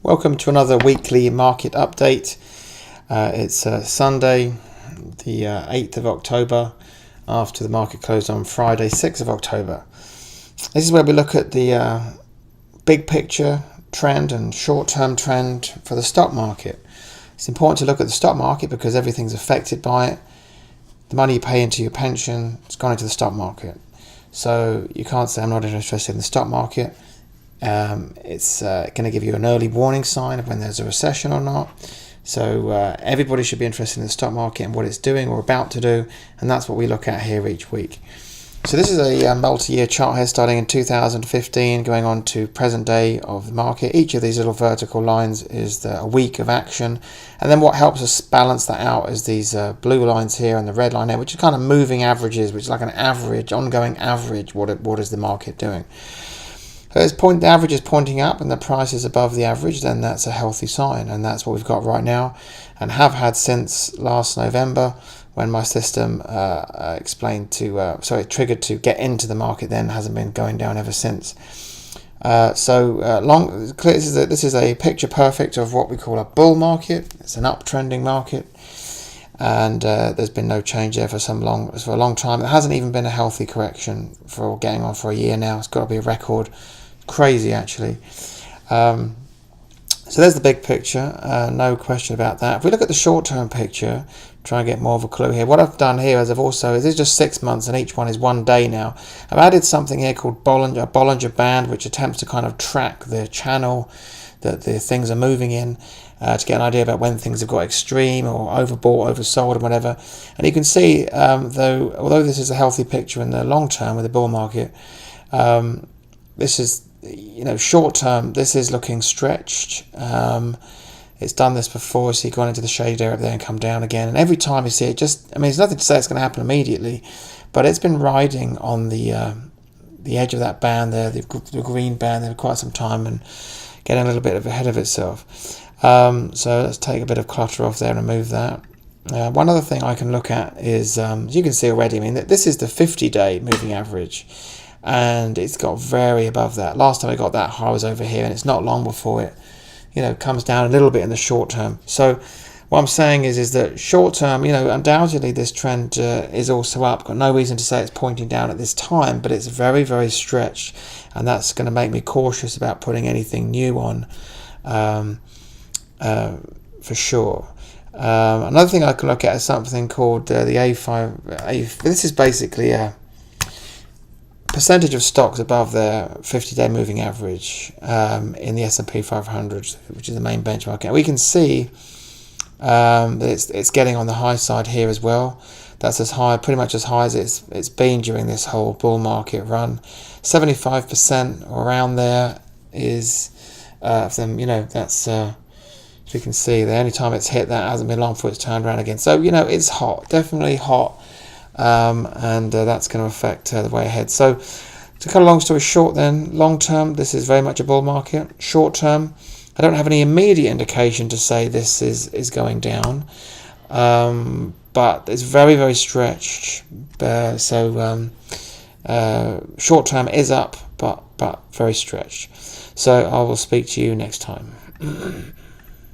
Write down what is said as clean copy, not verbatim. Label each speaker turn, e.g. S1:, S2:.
S1: Welcome to another weekly market update. It's Sunday, the 8th of October, after the market closed on Friday, 6th of October. This is where we look at the big picture trend and short-term trend for the stock market. It's important to look at the stock market because everything's affected by it. The money you pay into your pension has gone into the stock market. So you can't say I'm not interested in the stock market. It's going to give you an early warning sign of when there's a recession or not. So everybody should be interested in the stock market and what it's doing or about to do, and that's what we look at here each week. So this is a multi-year chart here starting in 2015 going on to present day of the market. Each of these little vertical lines is a week of action, and then what helps us balance that out is these blue lines here and the red line here, which are kind of moving averages, which is like an average, ongoing average. What is the market doing? So the average is pointing up and the price is above the average, then that's a healthy sign, and that's what we've got right now and have had since last November when my system triggered to get into the market, then hasn't been going down ever since. This is a picture perfect of what we call a bull market. It's an uptrending market, and there's been no change there for a long time. There hasn't even been a healthy correction for getting on for a year now. It's got to be a record. Crazy, actually. So there's the big picture, no question about that. If we look at the short-term picture, try and get more of a clue here. What I've done here is this is just 6 months and each one is 1 day now. I've added something here called Bollinger Band, which attempts to kind of track the channel that the things are moving in, to get an idea about when things have got extreme or overbought, oversold, and whatever. And you can see, although this is a healthy picture in the long term with the bull market, this is, short term, this is looking stretched. It's done this before, so you've gone into the shade area up there and come down again. And every time you see it, there's nothing to say it's going to happen immediately, but it's been riding on the edge of that band there, the green band there for quite some time and getting a little bit ahead of itself. So let's take a bit of clutter off there and remove that. One other thing I can look at is, as you can see already, this is the 50-day moving average, and it's got very above that. Last time I got that high was over here, and it's not long before it comes down a little bit in the short term. So what I'm saying is that short term, undoubtedly this trend is also up. Got no reason to say it's pointing down at this time, but it's very, very stretched, and that's going to make me cautious about putting anything new on, for sure. Another thing I can look at is something called the A5. This is basically a percentage of stocks above their 50-day moving average in the S&P 500, which is the main benchmark. And we can see that it's getting on the high side here as well. That's pretty much as high as it's been during this whole bull market run. 75% around there is of them. That's as you can see, the only time it's hit that hasn't been long before it's turned around again. So it's hot, definitely hot. And that's going to affect the way ahead. So to cut a long story short then, long term this is very much a bull market. Short term I don't have any immediate indication to say this is going down, but it's very, very stretched. Short term is up, but very stretched. So I will speak to you next time.